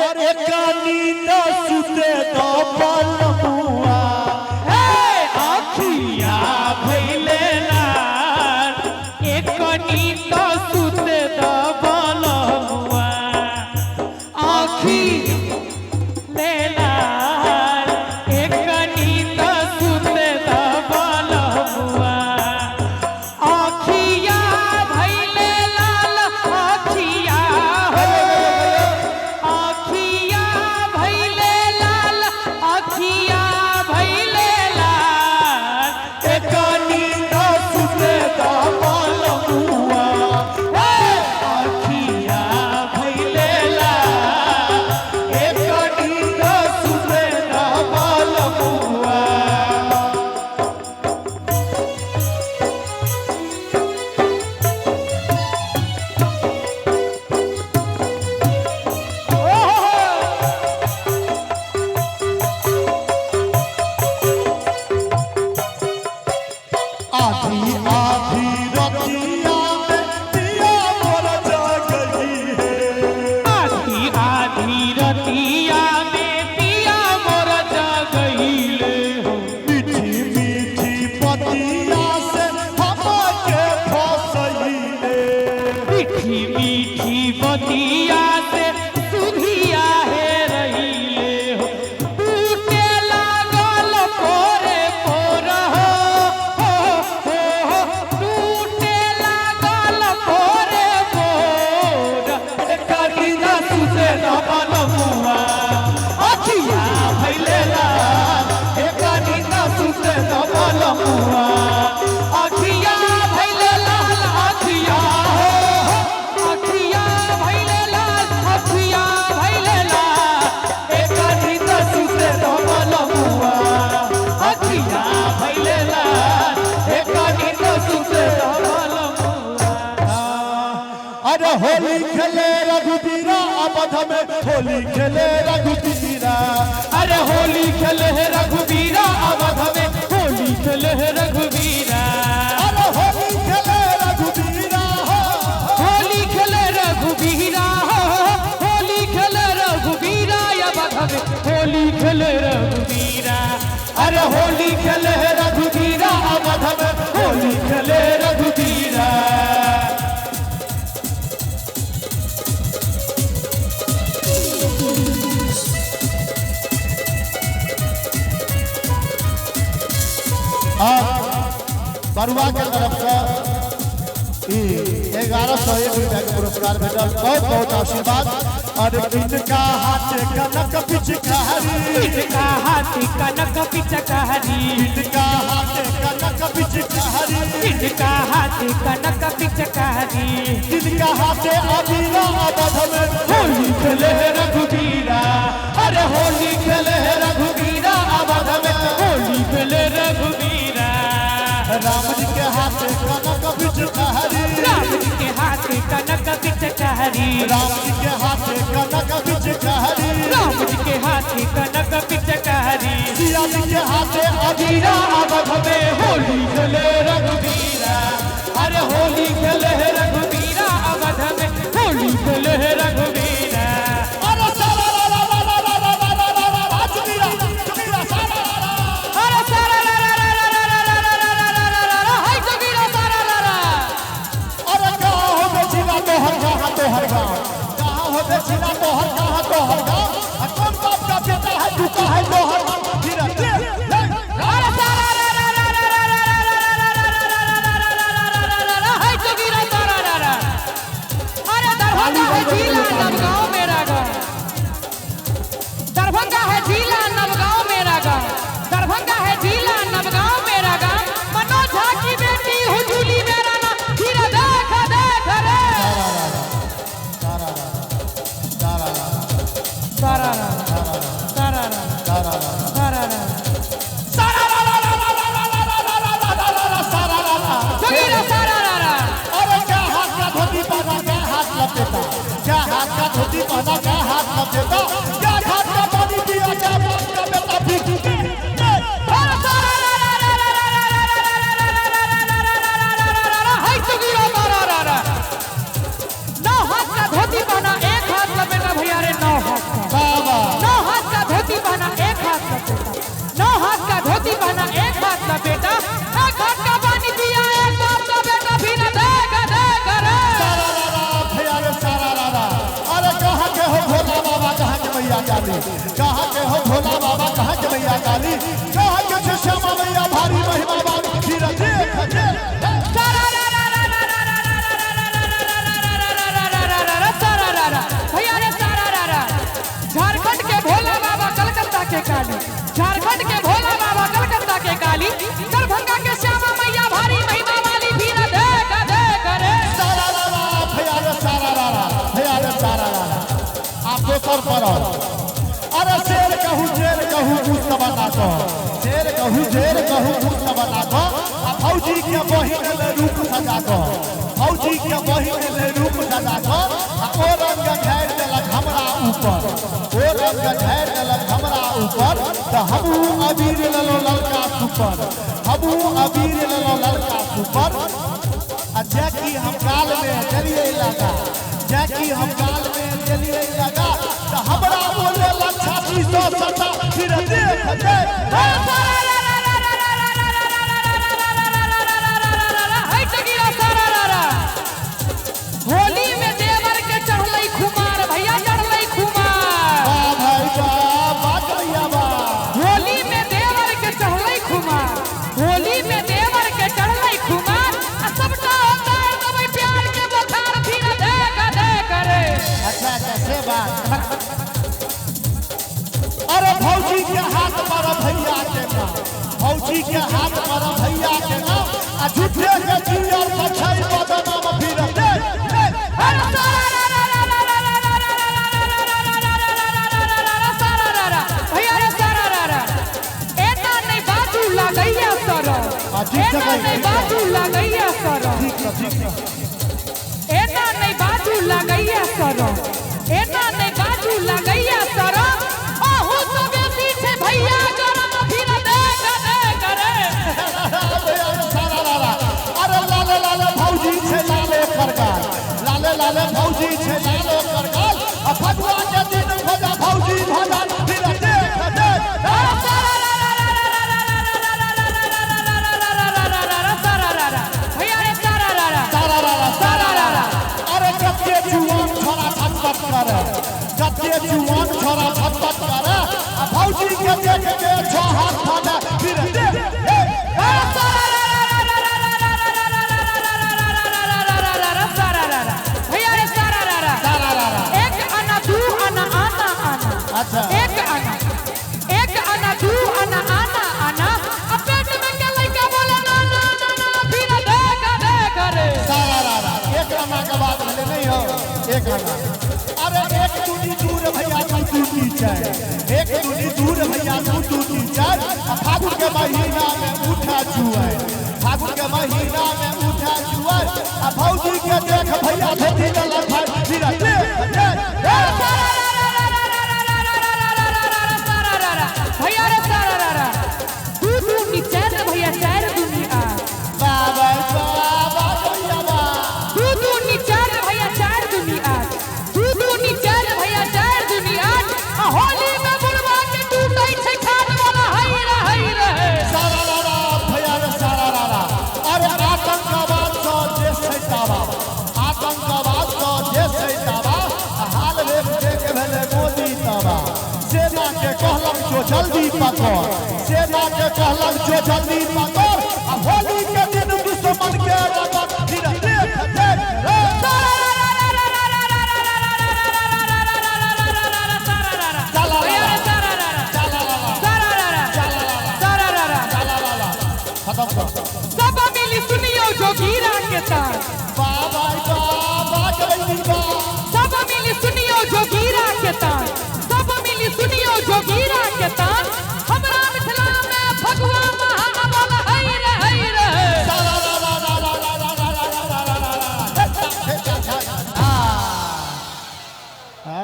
एक नींद सुते तो बलमुआ आखिया भइले लाल एक नींद सुते तो बलमुआ आखी ले लाल एक नींद सुते तो बलमुआ आखिया भइले लाल आखिया आखिया भइले लाल आखिया भइले लाल एक नींद सुते तो बलमुआ आखिया भइले लाल एक नींद सुते तो बलमुआ आधी आधी रतिया में पिया मोर जागई है आधी आधी रतिया में पिया मोर जगइले हो मीठी मीठी पतिया से हमके फसैले मीठी मीठी बतिया से सुधिया है रहिले हो टूटे लागल पोरे पोर हो टूटे लागल पोरे पोर एक नींद सुते तो बलमुआ अखिया भइले लाल एक नींद सुते तो बलमुआ अखिया भइले लाल अखिया अखिया भइले लाल अखिया भइले लाल एक नींद सुते तो बलमुआ अखिया भइले लाल एक नींद सुते तो अरे होली खेले रघुबीरा अवध में होली खेले रघुबीरा अरे होली खेले है रघुबीरा अवध में होली खेले है रघुबीरा अरे होली खेले रघुबीरा होली खेले रघुबीरा होली खेले रघुबीरा अवध में होली खेले रघुबीरा अरे होली खेले रघुबीरा अवध में होली खेले रघुबीरा बरुआ के तरफ से 1101 रुपया के पुरस्कार भेटल बहुत बहुत आशीर्वाद और इनका हाथ कनक पिचकारी इनका हाथी कनक पिचकारी इनका हाथ कनक पिचकारी इनका हाथी कनक पिचकारी इनका हाथ अबीरा अवध में होली खेले है रघुबीरा अरे होली खेले रघुबीरा अवध में होली खेले रघुबीरा राम जी के हाथ कनक पिचकारी राम जी के हाथी कनक पिचकारी राम जी के हाथ कनक पिचकारी राम जी के हाथी कनक पिचकारी सिया जी के हाथ अबीरा अवध में होली खेले रघुबीरा अरे होली खेले है रघुबीरा अवध में होली खेले है रघुबीरा अरे सारा ला ला ला ला ला ला ला ला ला ला चुमीरा चुमीरा सारा ला ला अरे सारा ला ला ला ला ला ला ला ला ला ला ला ला ला हाय कबीरा सारा ला ला अरे कहाँ हो बेचिला तोहर कहाँ तोहर गाँव कहाँ हो बेचिला तोहर कहाँ तोहर गाँव कौन बाप का बेटा है तू कहाँ है तोहर धीरे धीरे अरे सारा ला ला ला ला ला ला ला ला ला ला ला ला ला ला ला ला ला ला हाय कबीरा सारा ला ला अरे दरभंगा है जिला नवगांव मेरा गाँव दरभंगा है जिला नवगांव मेरा गाँव दरभंगा है जिला नवगांव मेरा गाँव मनोज झा की बेटी हुजूली मेरा नाम धीरे देख देख रे सारा ला सारा ला सारा ला सारा ला ला ला ला ला ला ला ला ला ला ला ला ला सारा ला ला कबीरा सारा ला ला अरे क्या हाथ का धोती पहना क्या हाथ लपेटा क्या हाथ का धोती पहना क्या हाथ लपेटा क्या हाथ का पानी पिया क्या बाप का बेटा पी चुकी अरे सारा ला ला ला ला ला ला ला ला ला ला ला ला ला ला ला ला ला ला हाय कबीरा सारा ला ला नौ हाथ का धोती पहना एक हाथ लपेटा भैया रे नौ हाथ का काली, कहाँ के हो भोला बाबा, कहाँ के मैया काली, कहाँ के छे श्यामा मैया भारी महिमा वाली, फिर देख भैया रे सारा झारखंड के भोला बाबा कलकत्ता के काली, झारखंड के भोला बाबा कलकत्ता के काली, दरभंगा के श्यामा मैया भारी महिमा वाली, भीड़ देख रे सारा आप दोसर पर अरे शेर कहूँ जेर कहूँ कुछ बना को, शेर कहूँ जेर कहूँ कुछ बना को, आ फौजी के बहिन ले रूप सजा को, फौजी के बहिन ले रूप सजा को, ओ रंग घेर देलक हमरा ऊपर, ओ रंग घेर देलक हमरा ऊपर, तो हमू अबीर लेलो ललका सुपर, हमू अबीर लेलो ललका सुपर, आ जैकी हम गाल में चलिए लगा, जैकी हम गाल में चलिए लगा, तो हमरा बोले लच्छा 370 फिर देख होली में देवर के चढ़लै खुमार, भैया चढ़लै खुमार, होली में देवर के चढ़लै खुमार, होली में देवर के चढ़लै खुमार, आ सबटा उतार देबै प्यार के बुखार, फिर देख रे अच्छा कैसे बात अरे फौजी के हाथ पर भैया के नाम, फौजी के हाथ पर भैया के नाम, आ झूठे के जियर पछाई बदनाम फिर भैया रे सारा एना नहीं बाजू लगैया सर, एना नहीं बाजू लगैया सर, एना नहीं बाजू लगैया सर, एना नहीं बाजू लगैया सर, ओहू तो बेसी छे भैया गरम, फिर देख रे अरे लाले लाले फौजी छे लाले करगाल, लाले लाले फौजी छे लाले करगाल, आ फटुआ के दिन भजा फौजी भजा फिर भैया रे सारा अरे कते जुआन छोरा छटपट करे, कते जुआन छोरा छटपट करे, आ फौजी के देख के छो हाथ फाड़ा फिर भैया रे सारा एक आना दू आना आना आना, अच्छा एक आना दू आना आना आना, अब पेट में के लइका बोले ना ना ना, फिर देख रे सारा एक आना के बाद भले नहीं हो एक आना, अरे एक दूनी दूर भैया तू टूटी चाय, एक दूनी दूर भैया तू टूटी चाय, फागुन के महीना में उठा जुआई, फागुन के महीना में उठा जुआई, आ फौजी के देख भैया धोती डाला फाड़ फिर भैया रे सारा दू निचार भैया चार दुनिया, बाबा भैया बा दू निचार भैया चार दुनिया, दू निचार भैया चार दुनिया, आ होली में बुढ़वा के टूटै छै खाट वाला, हई रे सारा भैया रे सारा अरे आतंकवाद सो देश है दावा, आतंकवाद सो देश है दावा, हाल रेप के भेले मोदी दावा, सेना के कहलक जो जल्दी पकड़, सेना के कहलक जो जल्दी पकड़, आ होली के दिन दुश्मन के लगत फिर देख खत्म कर